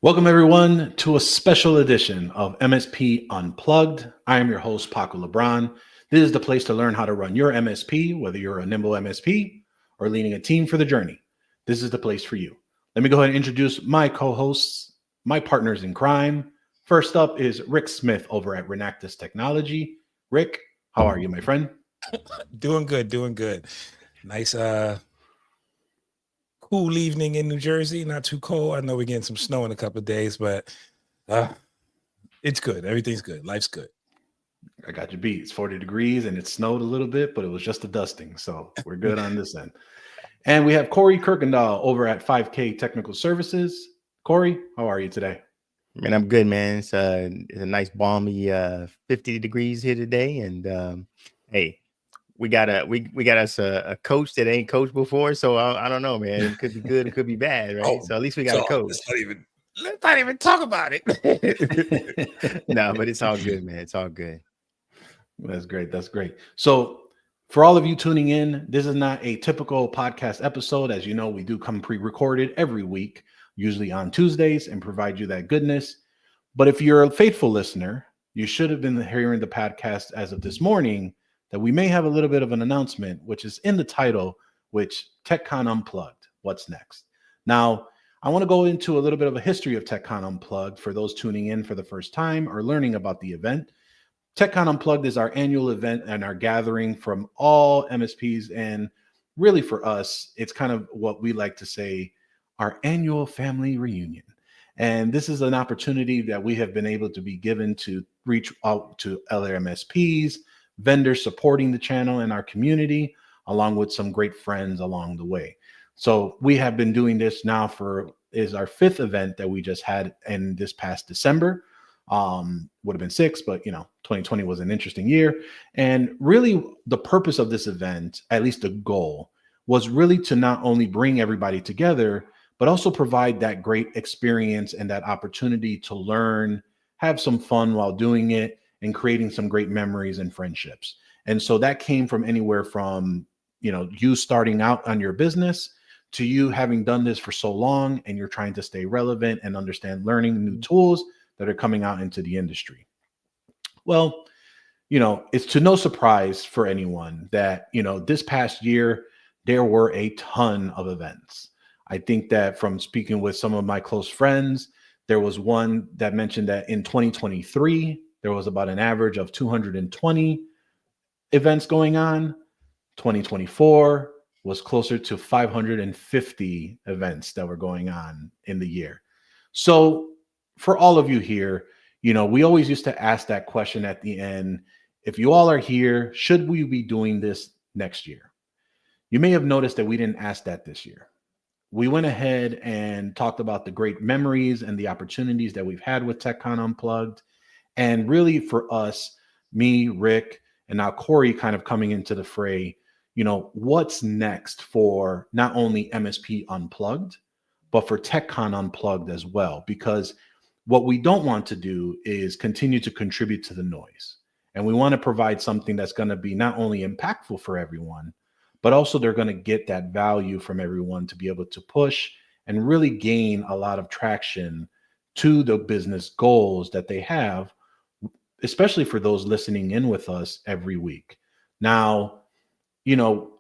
Welcome, everyone, to a special edition of MSP Unplugged. I am your host, Paco LeBron. This is the place to learn how to run your MSP, whether you're a nimble MSP or leading a team for the journey. This is the place for you. Let me go ahead and introduce my co-hosts, my partners in crime. First up is Rick Smith over at Renactus Technology. Rick, how are you, my friend? Doing good, doing good. Nice cool evening in New Jersey, not too cold. I know we're getting some snow in a couple of days, but it's good. Everything's good. Life's good. I got you beat. It's 40 degrees and it snowed a little bit, but it was just a dusting. So we're good on this end. And we have Corey Kirkendall over at 5K Technical Services. Corey, how are you today? Man, I'm good, man. It's a nice balmy 50 degrees here today. And hey, we got us a coach that ain't coached before. So I don't know, man. It could be good, it could be bad, right? So at least we got a coach. Let's not even talk about it. No, but it's all good, man. It's all good. That's great. That's great. So for all of you tuning in, this is not a typical podcast episode. As you know, we do come pre-recorded every week, usually on Tuesdays, and provide you that goodness. But if you're a faithful listener, you should have been hearing the podcast as of this morning that we may have a little bit of an announcement, which is in the title, which TechCon Unplugged, what's next? Now, I want to go into a little bit of a history of TechCon Unplugged for those tuning in for the first time or learning about the event. TechCon Unplugged is our annual event and our gathering from all MSPs. And really for us, it's kind of what we like to say, our annual family reunion. And this is an opportunity that we have been able to be given to reach out to other MSPs, vendors supporting the channel and our community, along with some great friends along the way. So we have been doing this now is our fifth event that we just had in this past December. Would have been six, but 2020 was an interesting year. And really the purpose of this event, at least the goal, was really to not only bring everybody together, but also provide that great experience and that opportunity to learn, have some fun while doing it, and creating some great memories and friendships. And so that came from anywhere from, you starting out on your business to you having done this for so long and you're trying to stay relevant and understand learning new tools that are coming out into the industry. Well, it's to no surprise for anyone that, this past year, there were a ton of events. I think that from speaking with some of my close friends, there was one that mentioned that in 2023, there was about an average of 220 events going on. 2024 was closer to 550 events that were going on in the year. So for all of you here, we always used to ask that question at the end. If you all are here, should we be doing this next year? You may have noticed that we didn't ask that this year. We went ahead and talked about the great memories and the opportunities that we've had with TechCon Unplugged. And really for us, me, Rick, and now Corey kind of coming into the fray, what's next for not only MSP Unplugged, but for TechCon Unplugged as well? Because what we don't want to do is continue to contribute to the noise. And we want to provide something that's going to be not only impactful for everyone, but also they're going to get that value from everyone to be able to push and really gain a lot of traction to the business goals that they have, especially for those listening in with us every week. Now,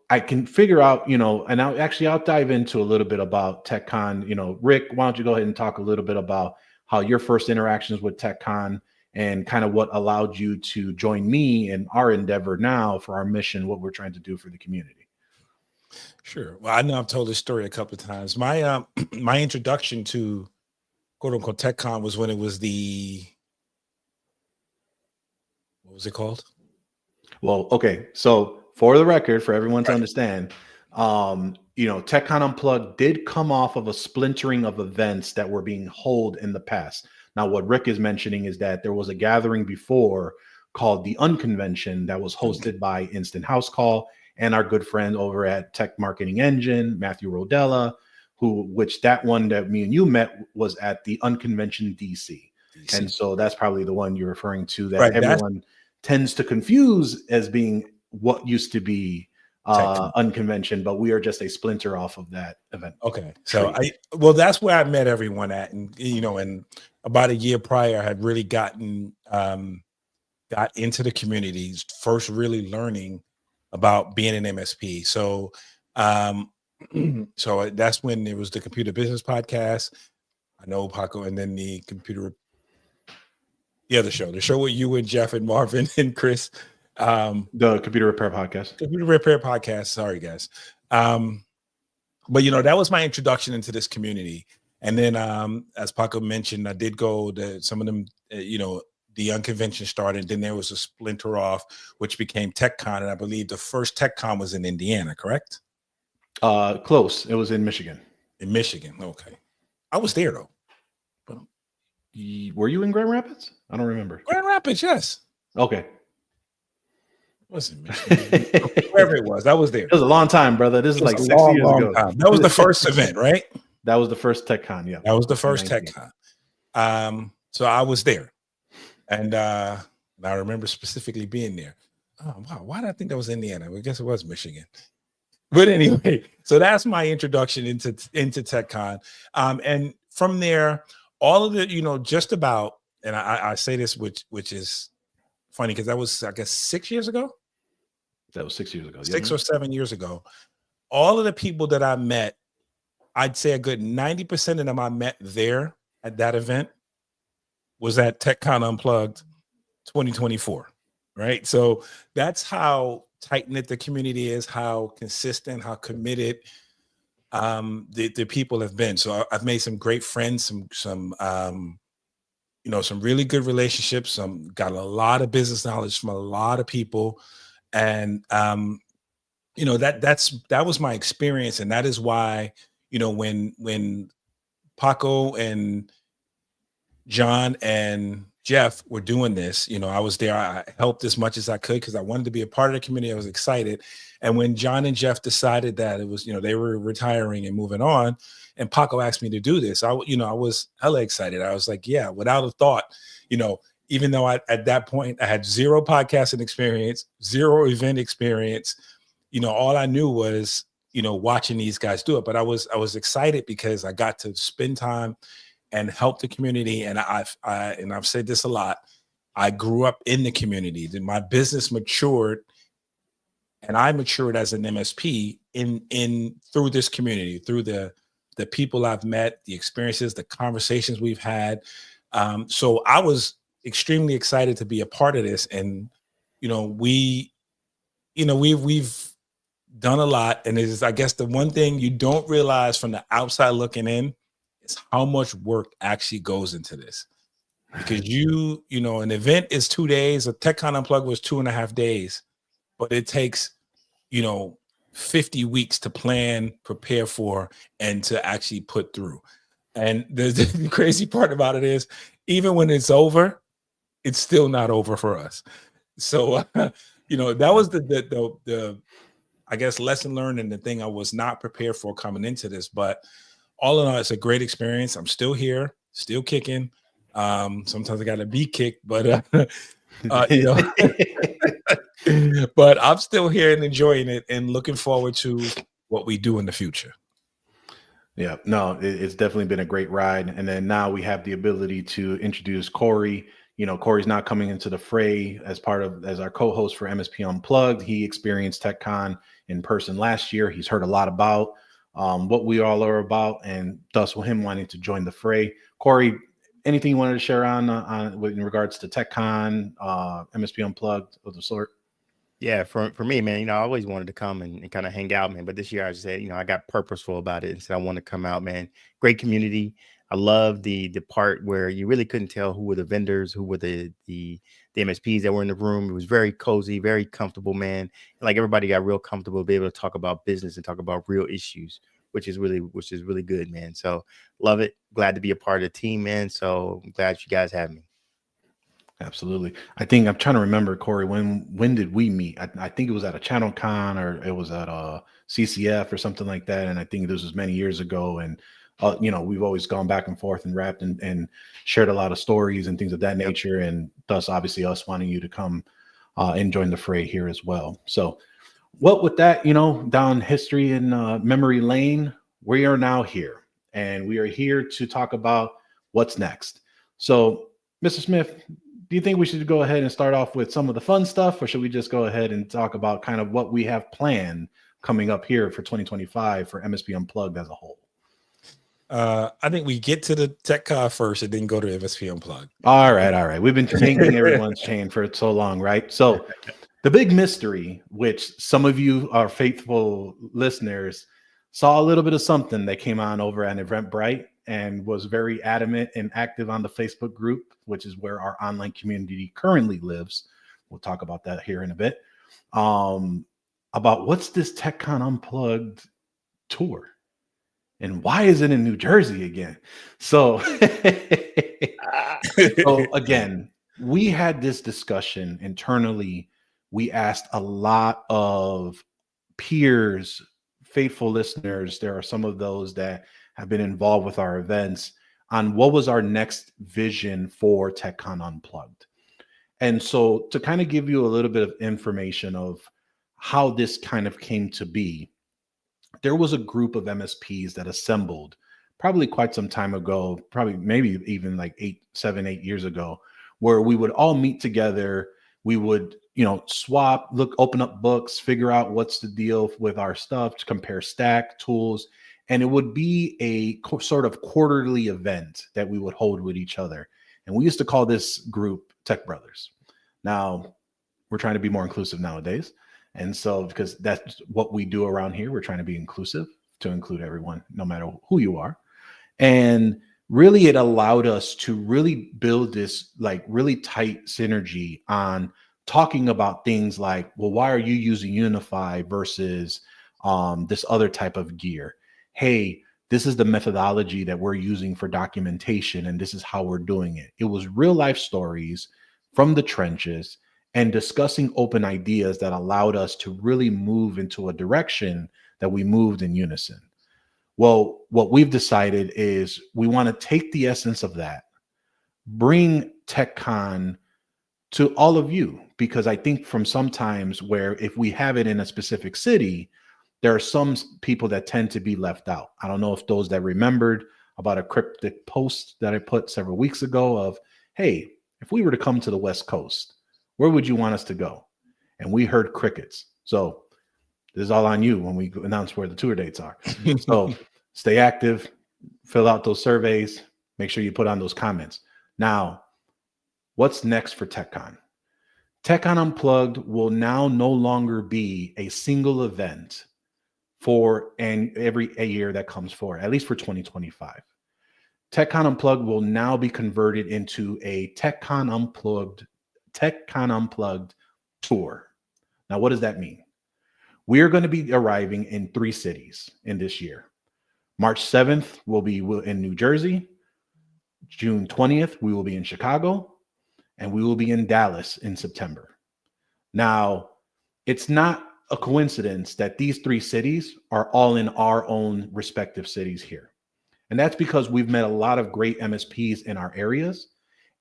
I can figure out, and I'll dive into a little bit about TechCon. Rick, why don't you go ahead and talk a little bit about how your first interactions with TechCon and kind of what allowed you to join me in our endeavor now for our mission, what we're trying to do for the community. Sure. Well, I know I've told this story a couple of times. My my introduction to quote unquote TechCon was when it was what was it called? Well, okay. So for the record, for everyone to understand, TechCon Unplugged did come off of a splintering of events that were being held in the past. Now, what Rick is mentioning is that there was a gathering before called the Unconvention that was hosted by Instant House Call and our good friend over at Tech Marketing Engine, Matthew Rodella, which that one that me and you met was at the Unconvention DC. And so that's probably the one you're referring to that everyone tends to confuse as being what used to be unconvention, but we are just a splinter off of that event. Okay. So well, that's where I met everyone at. And, and about a year prior, I had really got into the communities, first really learning about being an MSP. So, so that's when there was the Computer Business Podcast. I know Paco, and then the other show, the show with you and Jeff and Marvin and Chris. The Computer Repair Podcast. Computer Repair Podcast. Sorry, guys. But that was my introduction into this community. And then, as Paco mentioned, I did go to some of them. The unconvention started. Then there was a splinter off, which became TechCon, and I believe the first TechCon was in Indiana. Correct? Close. It was in Michigan. In Michigan. Okay. I was there though. But were you in Grand Rapids? I don't remember. Grand Rapids, yes. Okay. Wasn't Michigan. Wherever it was, I was there. It was a long time, brother. This is like 6 years ago. Time. That was the first event, right? That was the first TechCon. Yeah, that was the first TechCon. So I was there, and I remember specifically being there. Oh wow, why did I think that was Indiana? I guess it was Michigan. But anyway, so that's my introduction into TechCon, and from there, all of the just about, and I say this which is funny because that was, I guess, 6 years ago. That was 6 years ago. 6 or 7 years ago. All of the people that I met, I'd say a good 90% of them I met there at that event was at TechCon Unplugged 2024, right? So that's how tight-knit the community is, how consistent, how committed the people have been. So I've made some great friends, some really good relationships. Got a lot of business knowledge from a lot of people, and that was my experience, and that is why when Paco and John and Jeff were doing this, I was there. I helped as much as I could because I wanted to be a part of the community. I was excited, and when John and Jeff decided that it was they were retiring and moving on, and Paco asked me to do this, I was hella excited. I was like, yeah, without a thought, even though at that point I had zero podcasting experience, zero event experience, all I knew was, watching these guys do it. But I was excited because I got to spend time and help the community. And I've said this a lot. I grew up in the community. Then my business matured, and I matured as an MSP in through this community, through the people I've met, the experiences, the conversations we've had. So I was extremely excited to be a part of this. And, we've done a lot. And it is, I guess, the one thing you don't realize from the outside looking in is how much work actually goes into this. Because an event is 2 days, a TechCon Unplugged was 2.5 days, but it takes, 50 weeks to plan, prepare for, and to actually put through. And the crazy part about it is, even when it's over, it's still not over for us. So, that was the I guess lesson learned, and the thing I was not prepared for coming into this. But all in all, it's a great experience. I'm still here, still kicking. Sometimes I got to be kicked, but but I'm still here and enjoying it and looking forward to what we do in the future. Yeah, no, it's definitely been a great ride. And then now we have the ability to introduce Corey. Corey's not coming into the fray as our co-host for MSP Unplugged. He experienced TechCon in person last year. He's heard a lot about what we all are about, and thus with him wanting to join the fray. Corey, anything you wanted to share on in regards to TechCon, MSP Unplugged of the sort? Yeah, for me, man, I always wanted to come and kind of hang out, man. But this year I just said, I got purposeful about it and said I want to come out, man. Great community. I love the part where you really couldn't tell who were the vendors, who were the MSPs that were in the room. It was very cozy, very comfortable, man. And like everybody got real comfortable, be able to talk about business and talk about real issues, which is really good, man. So love it. Glad to be a part of the team, man. So I'm glad you guys have me. Absolutely. I think I'm trying to remember, Corey, when did we meet? I think it was at a Channel Con, or it was at a CCF or something like that. And I think this was many years ago. And, we've always gone back and forth and rapped and shared a lot of stories and things of that nature. And thus, obviously, us wanting you to come and join the fray here as well. So Well, with that, down history and memory lane, we are now here, and we are here to talk about what's next. So, Mr. Smith, do you think we should go ahead and start off with some of the fun stuff, or should we just go ahead and talk about kind of what we have planned coming up here for 2025 for MSP Unplugged as a whole? I think we get to the TechCon first and then go to MSP Unplugged. All right. We've been yanking everyone's chain for so long, right? So the big mystery, which some of you are faithful listeners saw a little bit of something that came on over at Eventbrite and was very adamant and active on the Facebook group, which is where our online community currently lives. We'll talk about that here in a bit. About what's this TechCon Unplugged tour? And why is it in New Jersey again? So, so again, we had this discussion internally. We asked a lot of peers, faithful listeners. There are some of those that have been involved with our events on what was our next vision for TechCon Unplugged. And so to kind of give you a little bit of information of how this kind of came to be, there was a group of MSPs that assembled probably quite some time ago, probably maybe even like 7, 8 years ago, where we would all meet together. We would, swap, open up books, figure out what's the deal with our stuff, to compare stack tools. And it would be a sort of quarterly event that we would hold with each other. And we used to call this group Tech Brothers. Now, we're trying to be more inclusive nowadays. And so, because that's what we do around here, we're trying to be inclusive to include everyone, no matter who you are. And really, it allowed us to really build this like really tight synergy on talking about things like, well, why are you using Unify versus this other type of gear? Hey, this is the methodology that we're using for documentation, and this is how we're doing it. It was real life stories from the trenches and discussing open ideas that allowed us to really move into a direction that we moved in unison. Well, what we've decided is we want to take the essence of that, bring TechCon to all of you, because I think from sometimes where if we have it in a specific city, there are some people that tend to be left out. I don't know if those that remembered about a cryptic post that I put several weeks ago of, hey, if we were to come to the West Coast, where would you want us to go? And we heard crickets. So this is all on you when we announce where the tour dates are. So stay active, fill out those surveys, make sure you put on those comments. Now, what's next for TechCon? TechCon Unplugged will now no longer be a single event for every year that comes forward, at least for 2025. TechCon Unplugged will now be converted into a TechCon Unplugged tour. Now, what does that mean? We are going to be arriving in 3 cities in this year. March 7th, we'll be in New Jersey. June 20th, we will be in Chicago. And we will be in Dallas in September. Now, it's not a coincidence that these 3 cities are all in our own respective cities here. And that's because we've met a lot of great MSPs in our areas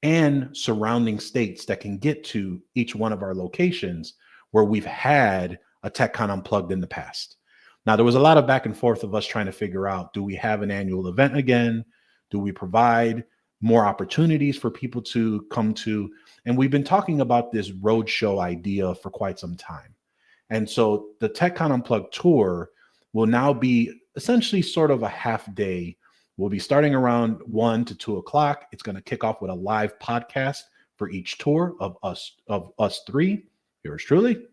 and surrounding states that can get to each one of our locations where we've had a TechCon Unplugged in the past. Now, there was a lot of back and forth of us trying to figure out, do we have an annual event again? Do we provide more opportunities for people to come to? And we've been talking about this roadshow idea for quite some time. And so the TechCon Unplugged tour will now be essentially sort of a half day. We'll be starting around 1 to 2 o'clock. It's going to kick off with a live podcast for each tour of us 3, yours truly.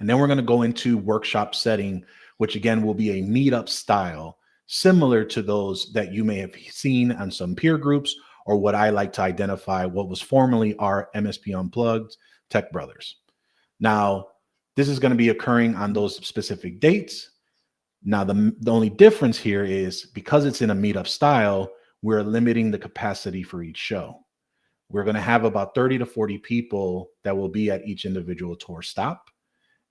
And then we're going to go into workshop setting, which again will be a meetup style, similar to those that you may have seen on some peer groups, or what I like to identify what was formerly our MSP Unplugged Tech Brothers. Now, this is going to be occurring on those specific dates. Now, the only difference here is because it's in a meetup style, we're limiting the capacity for each show. We're going to have about 30 to 40 people that will be at each individual tour stop.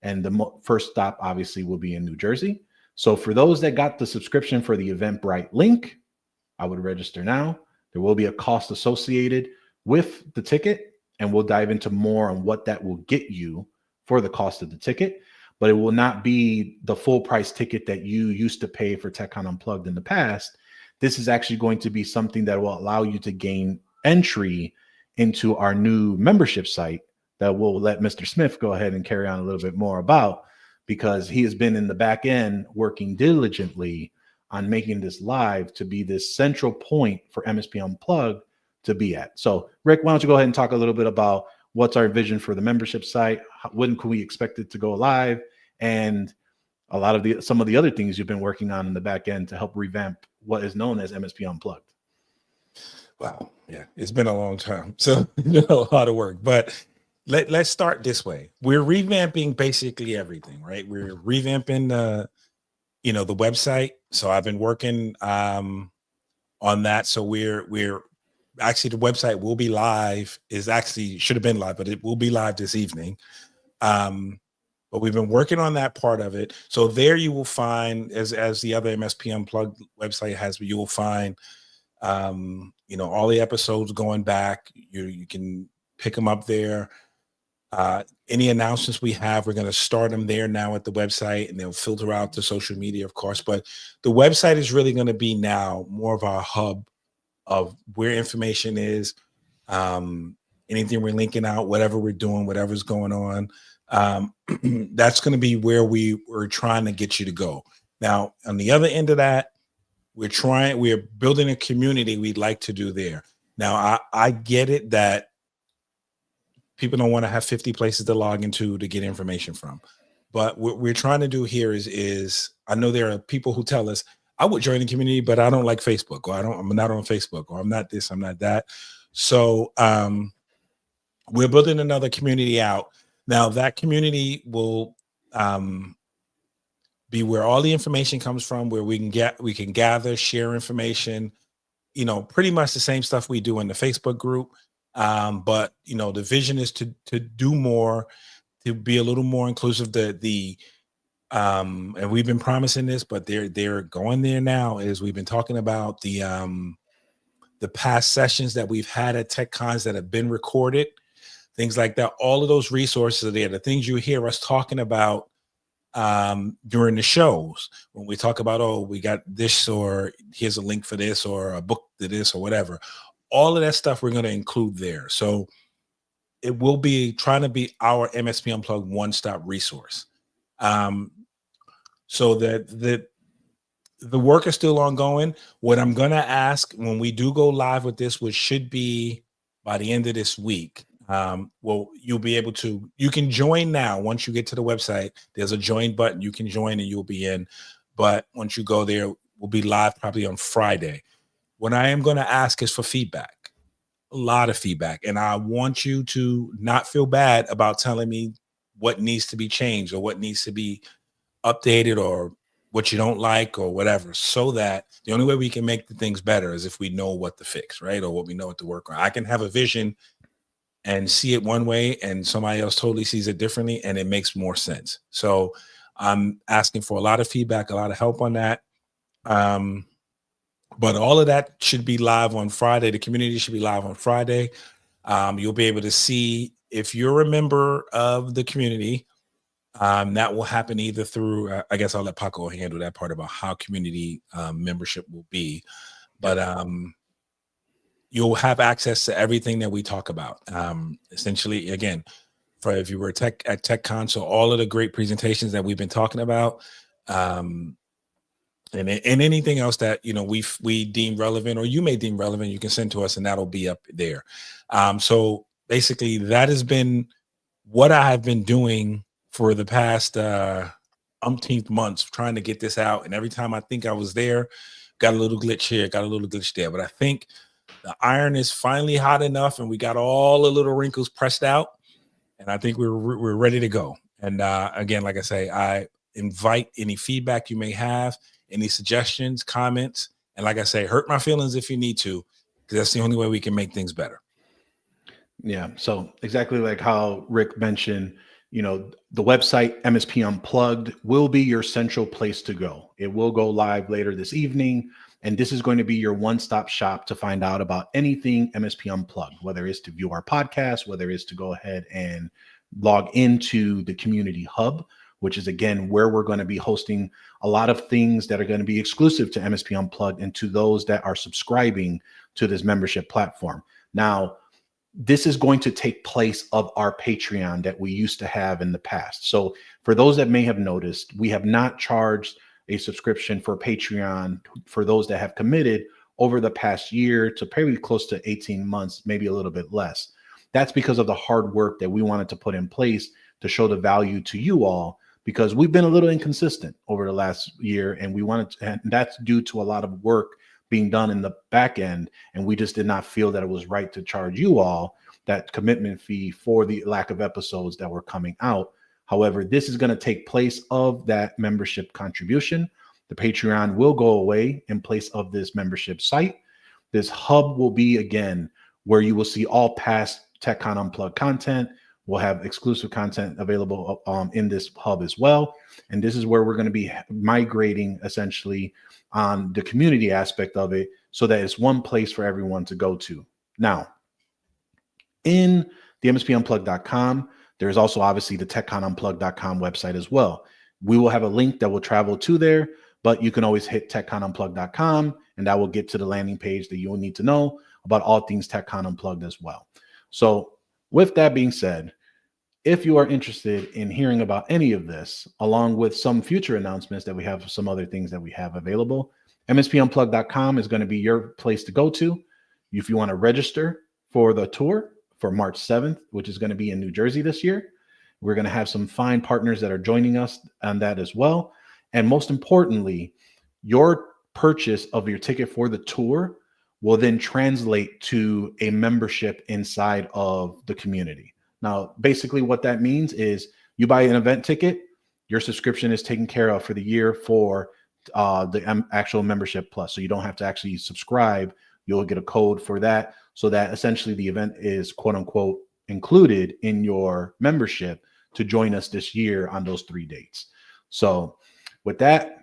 And the first stop obviously will be in New Jersey. So for those that got the subscription for the Eventbrite link, I would register now. There will be a cost associated with the ticket, and we'll dive into more on what that will get you for the cost of the ticket. but it will not be the full price ticket that you used to pay for TechCon Unplugged in the past. This is actually going to be something that will allow you to gain entry into our new membership site that we'll let Mr. Smith go ahead and carry on a little bit more about, because he has been in the back end working diligently on making this live to be this central point for MSP Unplugged to be at. So Rick, why don't you go ahead and talk a little bit about what's our vision for the membership site? When can we expect it to go live? And some of the other things you've been working on in the back end to help revamp what is known as MSP Unplugged. Wow. Yeah. It's been a long time. So a lot of work, but let's start this way. We're revamping basically everything, right? We're revamping the website. So I've been working on that. So we're actually, the website will be live, should have been live, but it will be live this evening. But we've been working on that part of it. So there you will find, as the other MSP Unplugged website has, you will find, all the episodes going back. You can pick them up there. Any announcements we have, we're going to start them there now at the website, and they'll filter out to social media, of course. But the website is really going to be now more of our hub of where information is, anything we're linking out, whatever we're doing, whatever's going on. That's going to be where we're trying to get you to go. Now, on the other end of that, we're building a community we'd like to do there. Now, I get it that people don't want to have 50 places to log into to get information from. But what we're trying to do here is I know there are people who tell us, I would join the community, but I don't like Facebook, or I'm not on Facebook, or I'm not this, I'm not that. So we're building another community out. Now that community will be where all the information comes from, where we can gather, share information, pretty much the same stuff we do in the Facebook group. But the vision is to do more, to be a little more inclusive. And we've been promising this, but they're going there now. Is we've been talking about the past sessions that we've had at TechCons that have been recorded, things like that. All of those resources are there. The things you hear us talking about during the shows, when we talk about, oh, we got this, or here's a link for this, or a book to this, or whatever. All of that stuff we're going to include there. So it will be trying to be our MSP Unplugged one-stop resource. So that the work is still ongoing. What I'm going to ask when we do go live with this, which should be by the end of this week, you'll be able to, you can join now. Once you get to the website, there's a join button. You can join and you'll be in. But once you go there, we'll be live probably on Friday. What I am going to ask is for feedback, a lot of feedback. And I want you to not feel bad about telling me what needs to be changed, or what needs to be updated, or what you don't like, or whatever, so that the only way we can make the things better is if we know what to fix, right? Or what we know what to work on. I can have a vision and see it one way, and somebody else totally sees it differently, and it makes more sense. So I'm asking for a lot of feedback, a lot of help on that. But all of that should be live on Friday. The community should be live on Friday. You'll be able to see, if you're a member of the community, that will happen either through, I guess I'll let Paco handle that part about how community membership will be. But you'll have access to everything that we talk about. Essentially, again, for if you were at TechCon, so all of the great presentations that we've been talking about, and anything else that we deem relevant, or you may deem relevant, you can send to us, and that'll be up there. So basically, that has been what I have been doing for the past umpteenth months, trying to get this out. And every time I think I was there, got a little glitch here, got a little glitch there. But I think the iron is finally hot enough, and we got all the little wrinkles pressed out, and I think we're ready to go. And again, like I say, I invite any feedback you may have, any suggestions, comments, and like I say, hurt my feelings if you need to, because that's the only way we can make things better. Yeah. So exactly like how Rick mentioned, the website MSP Unplugged will be your central place to go. It will go live later this evening, and this is going to be your one-stop shop to find out about anything MSP Unplugged, whether it's to view our podcast, whether it's to go ahead and log into the community hub, which is again where we're going to be hosting a lot of things that are going to be exclusive to MSP Unplugged and to those that are subscribing to this membership platform. Now, this is going to take place of our Patreon that we used to have in the past. So for those that may have noticed, we have not charged a subscription for Patreon for those that have committed over the past year to probably close to 18 months, maybe a little bit less. That's because of the hard work that we wanted to put in place to show the value to you all, because we've been a little inconsistent over the last year, and we wanted to, and that's due to a lot of work being done in the back end, and we just did not feel that it was right to charge you all that commitment fee for the lack of episodes that were coming out. However, this is going to take place of that membership contribution. The Patreon will go away in place of this membership site. This hub will be, again, where you will see all past TechCon Unplugged content. We'll have exclusive content available in this hub as well. And this is where we're going to be migrating essentially on the community aspect of it, so that it's one place for everyone to go to. Now, in the mspunplugged.com, there's also obviously the techconunplugged.com website as well. We will have a link that will travel to there, but you can always hit techconunplugged.com and that will get to the landing page that you will need to know about all things TechCon Unplugged as well. So with that being said, if you are interested in hearing about any of this, along with some future announcements that we have, some other things that we have available, mspunplugged.com is going to be your place to go to. If you want to register for the tour for March 7th, which is going to be in New Jersey this year, we're going to have some fine partners that are joining us on that as well. And most importantly, your purchase of your ticket for the tour will then translate to a membership inside of the community. Now, basically what that means is you buy an event ticket, your subscription is taken care of for the year for the actual membership plus. So you don't have to actually subscribe. You'll get a code for that, so that essentially the event is quote unquote included in your membership to join us this year on those 3 dates. So with that,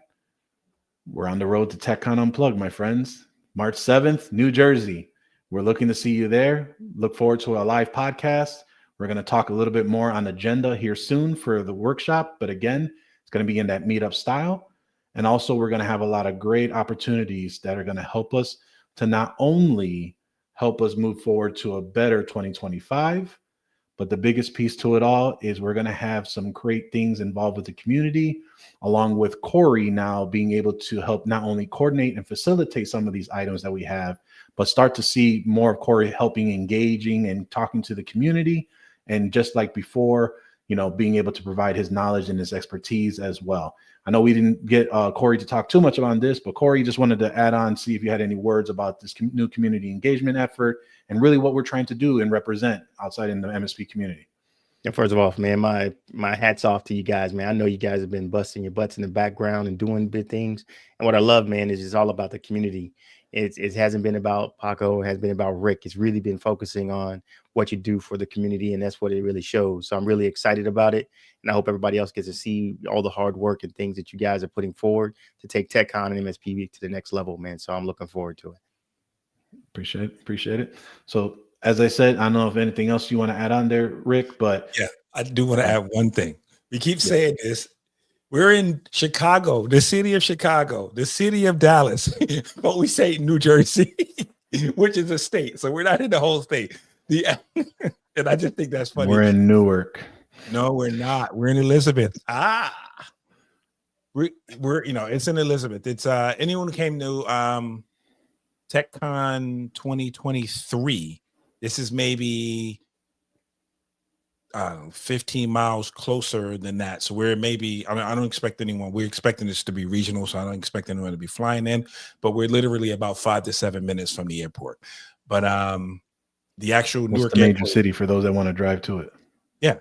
we're on the road to TechCon Unplugged, my friends. March 7th, New Jersey. We're looking to see you there. Look forward to a live podcast. We're going to talk a little bit more on agenda here soon for the workshop. But again, it's going to be in that meetup style. And also we're going to have a lot of great opportunities that are going to help us to not only help us move forward to a better 2025, but the biggest piece to it all is we're going to have some great things involved with the community, along with Corey now being able to help not only coordinate and facilitate some of these items that we have, but start to see more of Corey helping, engaging and talking to the community. And just like before, you know, being able to provide his knowledge and his expertise as well. I know we didn't get Corey to talk too much about this, but Corey, just wanted to add on, see if you had any words about this new community engagement effort and really what we're trying to do and represent outside in the MSP community. And first of all, man, my hat's off to you guys, man. I know you guys have been busting your butts in the background and doing big things. And what I love, man, is it's all about the community. It hasn't been about Paco, it has been about Rick. It's really been focusing on what you do for the community, and that's what it really shows. So I'm really excited about it, and I hope everybody else gets to see all the hard work and things that you guys are putting forward to take TechCon and MSP to the next level, man. So I'm looking forward to it. Appreciate it. So as I said, I don't know if anything else you want to add on there, Rick, but yeah, I do want to add one thing. We keep saying this. We're in Chicago, the city of Chicago, the city of Dallas, but we say New Jersey, which is a state. So we're not in the whole state. And I just think that's funny. We're in Newark. No, we're not. We're in Elizabeth. We're you know, it's in Elizabeth. It's anyone who came to TechCon 2023. This is maybe 15 miles closer than that. So we're maybe, I don't expect anyone, we're expecting this to be regional, so I don't expect anyone to be flying in, but we're literally about 5 to 7 minutes from the airport. But the actual Newark major airport, city for those that want to drive to it. yeah,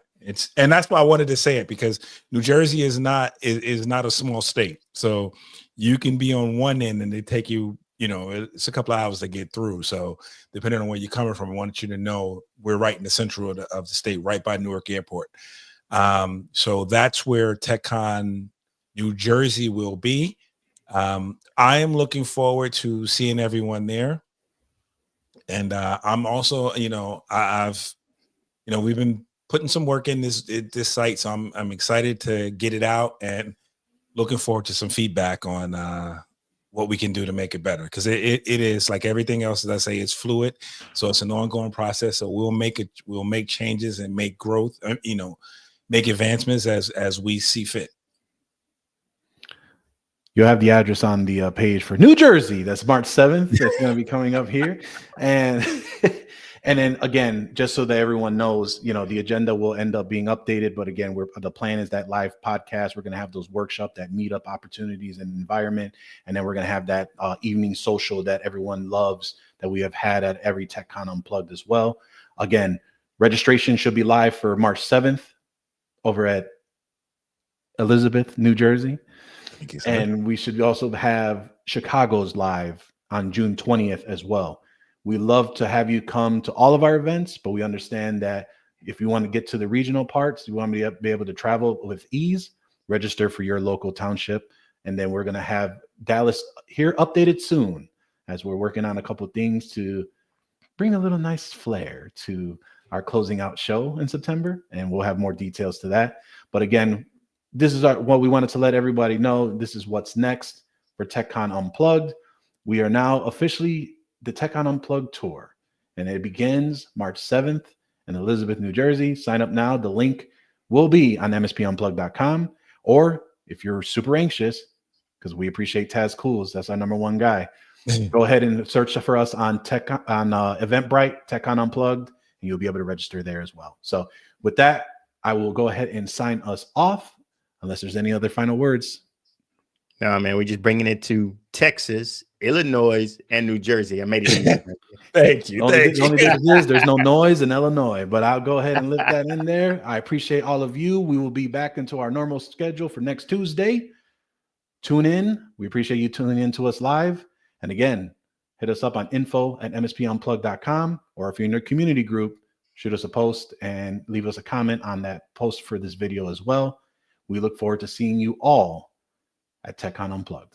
and that's why I wanted to say it, because New Jersey is not a small state. So you can be on one end and they take you, you know, it's a couple of hours to get through. So depending on where you're coming from, I wanted you to know we're right in the central of the state, right by Newark Airport. So that's where TechCon New Jersey will be. I am looking forward to seeing everyone there. And I'm also, you know, we've been putting some work in this site. So I'm excited to get it out and looking forward to some feedback on what we can do to make it better. Because it is like everything else, as I say, it's fluid. So it's an ongoing process. So we'll make changes and make growth, make advancements as we see fit. You'll have the address on the page for New Jersey. That's March 7th. That's going to be coming up here. And and then again, just so that everyone knows, the agenda will end up being updated. But again, the plan is that live podcast. We're going to have those workshop, that meetup opportunities and environment. And then we're going to have that evening social that everyone loves that we have had at every TechCon Unplugged as well. Again, registration should be live for March 7th over at Elizabeth, New Jersey. Thank you, sir. And we should also have Chicago's live on June 20th as well. We love to have you come to all of our events, but we understand that if you want to get to the regional parts, you want me to be able to travel with ease, register for your local township. And then we're going to have Dallas here updated soon as we're working on a couple of things to bring a little nice flair to our closing out show in September. And we'll have more details to that. But again, this is what we wanted to let everybody know. This is what's next for TechCon Unplugged. We are now officially the TechCon Unplugged tour, and it begins March 7th in Elizabeth, New Jersey. Sign up now. The link will be on mspunplugged.com, or if you're super anxious, because we appreciate Taz Cools, that's our number one guy, go ahead and search for us on Eventbrite, TechCon Unplugged, and you'll be able to register there as well. So with that, I will go ahead and sign us off. Unless there's any other final words. No, man, we're just bringing it to Texas, Illinois, and New Jersey. I made it easy. Thank you. The only difference is there's no noise in Illinois, but I'll go ahead and lift that in there. I appreciate all of you. We will be back into our normal schedule for next Tuesday. Tune in. We appreciate you tuning in to us live. And again, hit us up on info@mspunplugged.com, or if you're in your community group, shoot us a post and leave us a comment on that post for this video as well. We look forward to seeing you all at TechCon Unplugged.